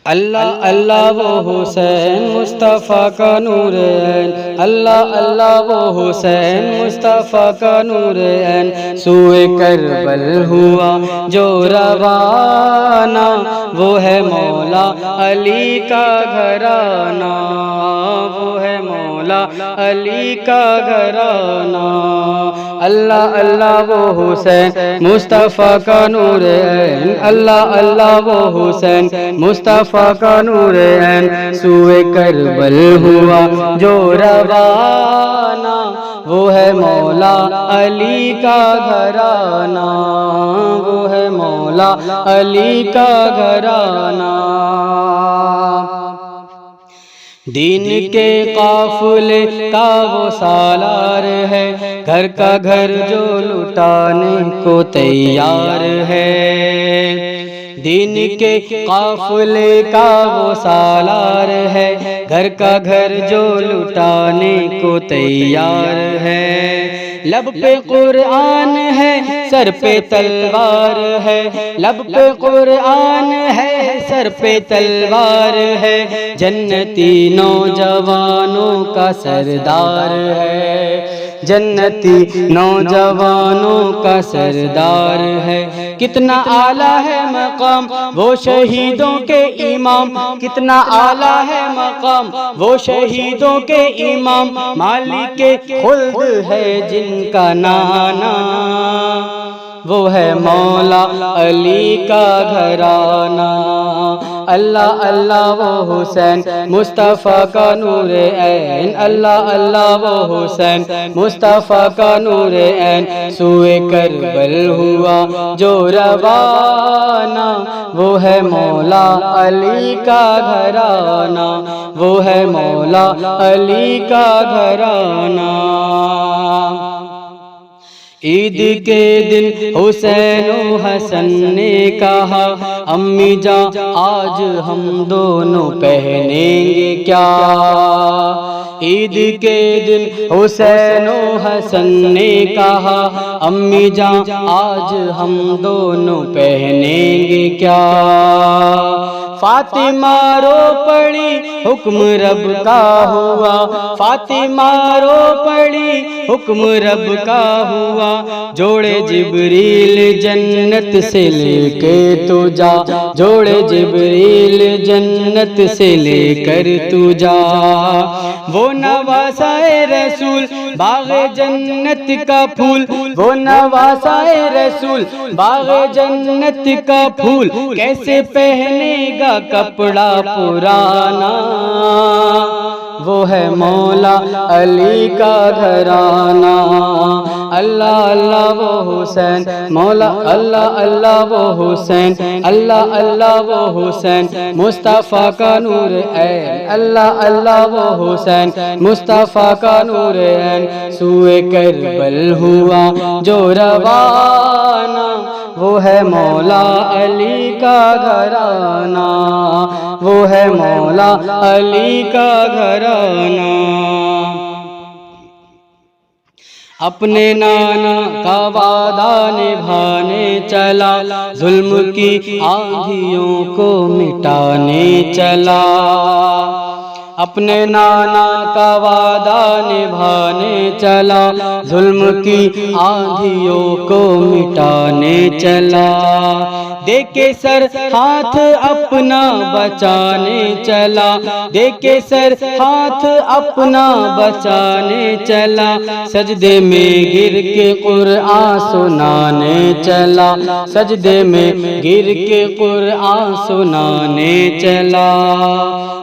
اللہ اللہ وہ حسین مصطفیٰ کا نور عین، اللہ اللہ وہ حسین مصطفیٰ کا نور عین، سوئے کربل ہوا جو روانہ، وہ ہے مولا علی کا گھرانہ، وہ ہے مولا علی کا گھرانہ۔ اللہ اللہ وہ حسین مصطفیٰ کا نور عین، اللہ اللہ وہ حسین مصطفیٰ کا نور عین، سوئے کربل ہوا جو روانہ، وہ ہے مولا علی کا گھرانہ، وہ ہے مولا علی کا گھرانہ۔ دین کے قافلے کا وہ سالار ہے، گھر کا گھر جو لٹانے کو تیار ہے۔ دین کے قافلے کا وہ سالار ہے، گھر کا گھر جو لٹانے کو تیار ہے۔ لب پہ قرآن ہے سر پہ تلوار ہے، لب پہ قرآن ہے سر پہ تلوار ہے، جنتی نوجوانوں کا سردار ہے، جنتی نوجوانوں کا سردار ہے۔ کتنا اعلیٰ ہے مقام وہ شہیدوں کے امام، کتنا اعلیٰ ہے مقام وہ شہیدوں کے امام، مالک خلد ہے جن کا نانا، وہ ہے مولا علی کا گھرانہ۔ اللہ اللہ وہ حسین مصطفیٰ کا نور عین، اللہ اللہ وہ حسین مصطفیٰ کا نور عین، سوئے کربل ہوا جو روانہ، وہ ہے مولا علی کا گھرانہ، وہ ہے مولا علی کا گھرانہ۔ عید کے دن حسین و حسن نے کہا، امی جان آج ہم دونوں پہنیں گے کیا؟ عید کے دن حسین و حسن نے کہا، امی جان آج ہم دونوں پہنیں گے کیا؟ فاطمہ رو پڑی حکم رب کا ہوا، فاطمہ رو پڑی حکم رب کا ہوا، جوڑے جبریل جنت سے لے کے تو جا، جوڑے جبریل جنت سے لے کر تو جا، وہ نواسائے رسول باغ جنت کا پھول، وہ نواسائے رسول باغ جنت کا پھول، کیسے پہنے گا کپڑا پرانا، وہ ہے مولا علی کا گھرانہ۔ اللہ اللہ وہ حسین مولا، اللہ اللہ وہ حسین، اللہ اللہ وہ حسین مصطفیٰ کا نور عین، اللہ اللہ وہ حسین مصطفیٰ کا نور عین، سوئے کربل ہوا جو روانہ، وہ ہے مولا علی کا گھرانہ، وہ ہے مولا علی کا گھرانہ۔ اپنے نانا کا وعدہ نبھانے چلا، ظلم کی آندھیوں کو مٹانے چلا، اپنے نانا کا وعدہ نبھانے چلا، ظلم کی آندھیوں کو مٹانے چلا، دے کے سر ہاتھ اپنا بچانے چلا، دے کے سر ہاتھ اپنا بچانے چلا، سجدے میں گر کے قرآن سنانے چلا، سجدے میں گر کے قرآن سنانے چلا۔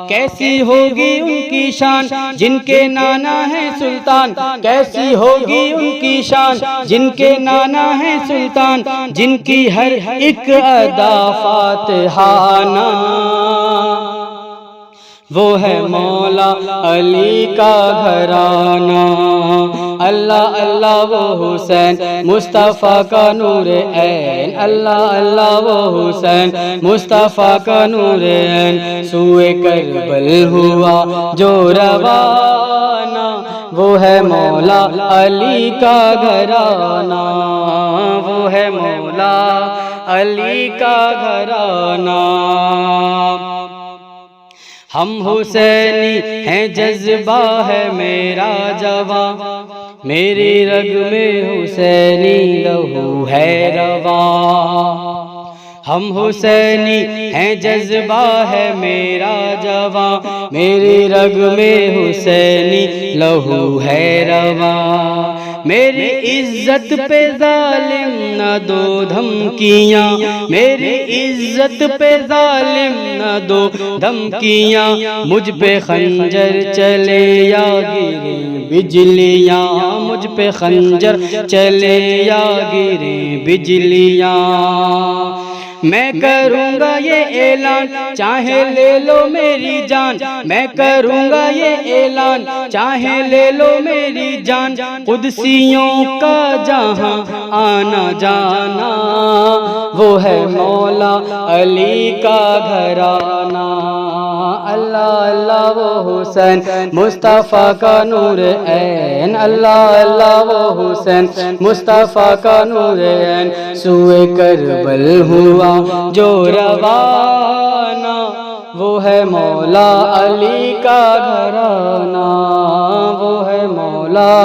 کیسی ہوگی ان کی شان جن کے نانا ہے سلطان، کیسی ہوگی ان کی شان جن کے نانا ہے سلطان، جن کی ہر ایک ادا فاتحانہ، وہ ہے مولا علی کا گھرانہ۔ اللہ اللہ وہ حسین مصطفیٰ کا نور عین، اللہ اللہ وہ حسین مصطفیٰ کا نور عین، سوئے کربل ہوا جو روانہ، وہ ہے مولا علی کا گھرانہ، وہ ہے مولا علی کا گھرانہ۔ ہم حسینی ہیں جذبہ ہے میرا جواں، میری رگ میں حسینی لہو ہے رواں۔ ہم حسینی ہیں جذبہ ہے میرا جواں، میری رگ میں حسینی لہو ہے رواں۔ میری عزت پہ ظالم نہ دو دھمکیاں، میری عزت پہ ظالم نہ دو دھمکیاں، مجھ پہ خنجر چلے یا گریں بجلیاں، مجھ پہ خنجر چلے یا گریں بجلیاں۔ میں کروں گا یہ اعلان چاہے لے لو میری جان، میں کروں گا یہ اعلان چاہے لے لو میری جان، قدسیوں کا جہاں آنا جانا، وہ ہے مولا علی کا گھرانہ۔ اللہ اللہ وہ حسین مصطفیٰ کا نور عین، اللہ اللہ وہ حسین مصطفیٰ کا نور عین، سوئے کربل ہوا جو روانہ، وہ ہے مولا علی کا گھرانہ، وہ ہے مولا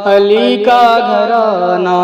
علی کا گھرانہ۔